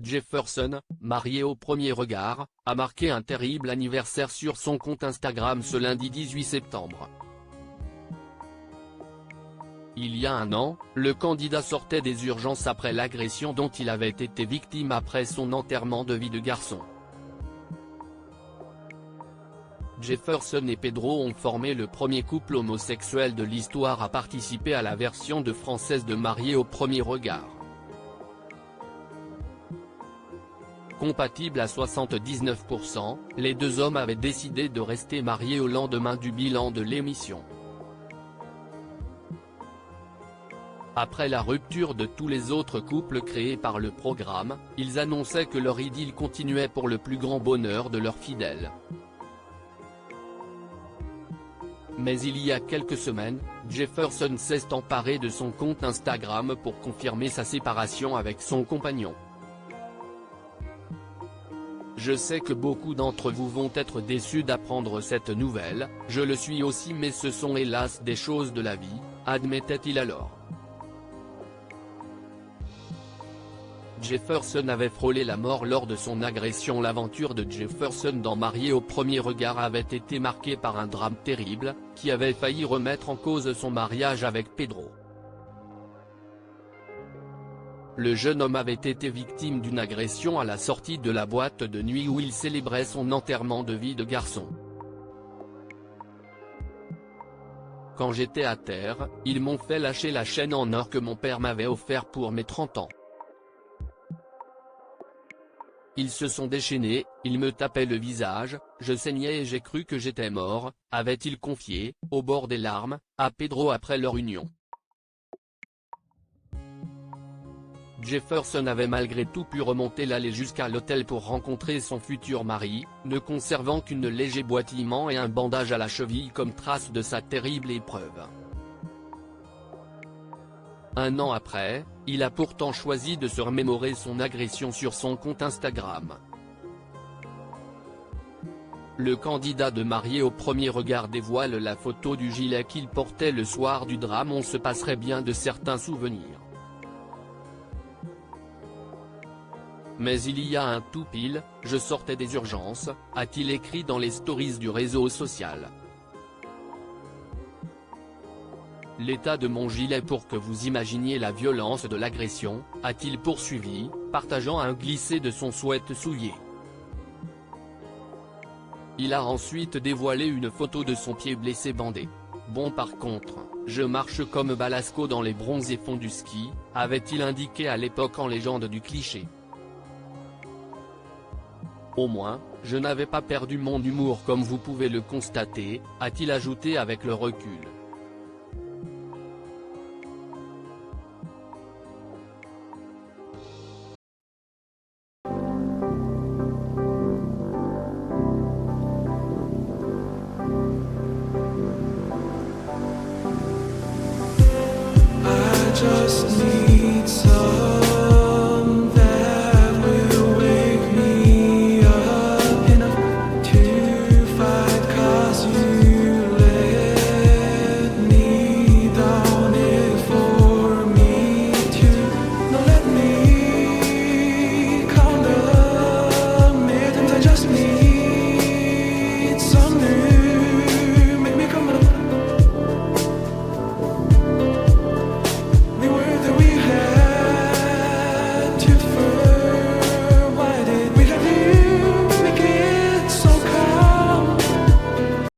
Jefferson, marié au premier regard, a marqué un terrible anniversaire sur son compte Instagram ce lundi 18 septembre. Il y a un an, le candidat sortait des urgences après l'agression dont il avait été victime après son enterrement de vie de garçon. Jefferson et Pedro ont formé le premier couple homosexuel de l'histoire à participer à la version française de Mariés au premier regard. Compatibles à 79%, les deux hommes avaient décidé de rester mariés au lendemain du bilan de l'émission. Après la rupture de tous les autres couples créés par le programme, ils annonçaient que leur idylle continuait pour le plus grand bonheur de leurs fidèles. Mais il y a quelques semaines, Jefferson s'est emparé de son compte Instagram pour confirmer sa séparation avec son compagnon. Je sais que beaucoup d'entre vous vont être déçus d'apprendre cette nouvelle, je le suis aussi, mais ce sont hélas des choses de la vie, admettait-il alors. Jefferson avait frôlé la mort lors de son agression. L'aventure de Jefferson dans Mariés au premier regard avait été marquée par un drame terrible, qui avait failli remettre en cause son mariage avec Pedro. Le jeune homme avait été victime d'une agression à la sortie de la boîte de nuit où il célébrait son enterrement de vie de garçon. Quand j'étais à terre, ils m'ont fait lâcher la chaîne en or que mon père m'avait offert pour mes 30 ans. Ils se sont déchaînés, ils me tapaient le visage, je saignais et j'ai cru que j'étais mort, avait-il confié, au bord des larmes, à Pedro après leur union. Jefferson avait malgré tout pu remonter l'allée jusqu'à l'hôtel pour rencontrer son futur mari, ne conservant qu'une léger boitillement et un bandage à la cheville comme trace de sa terrible épreuve. Un an après, il a pourtant choisi de se remémorer son agression sur son compte Instagram. Le candidat de Mariés au premier regard dévoile la photo du gilet qu'il portait le soir du drame. On se passerait bien de certains souvenirs. Mais il y a un tout pile, je sortais des urgences, a-t-il écrit dans les stories du réseau social. L'état de mon gilet pour que vous imaginiez la violence de l'agression, a-t-il poursuivi, partageant un glissé de son sweat souillé. Il a ensuite dévoilé une photo de son pied blessé bandé. Bon, par contre, je marche comme Balasco dans les bronzés fonds du ski, avait-il indiqué à l'époque en légende du cliché. Au moins, je n'avais pas perdu mon humour comme vous pouvez le constater, a-t-il ajouté avec le recul. Just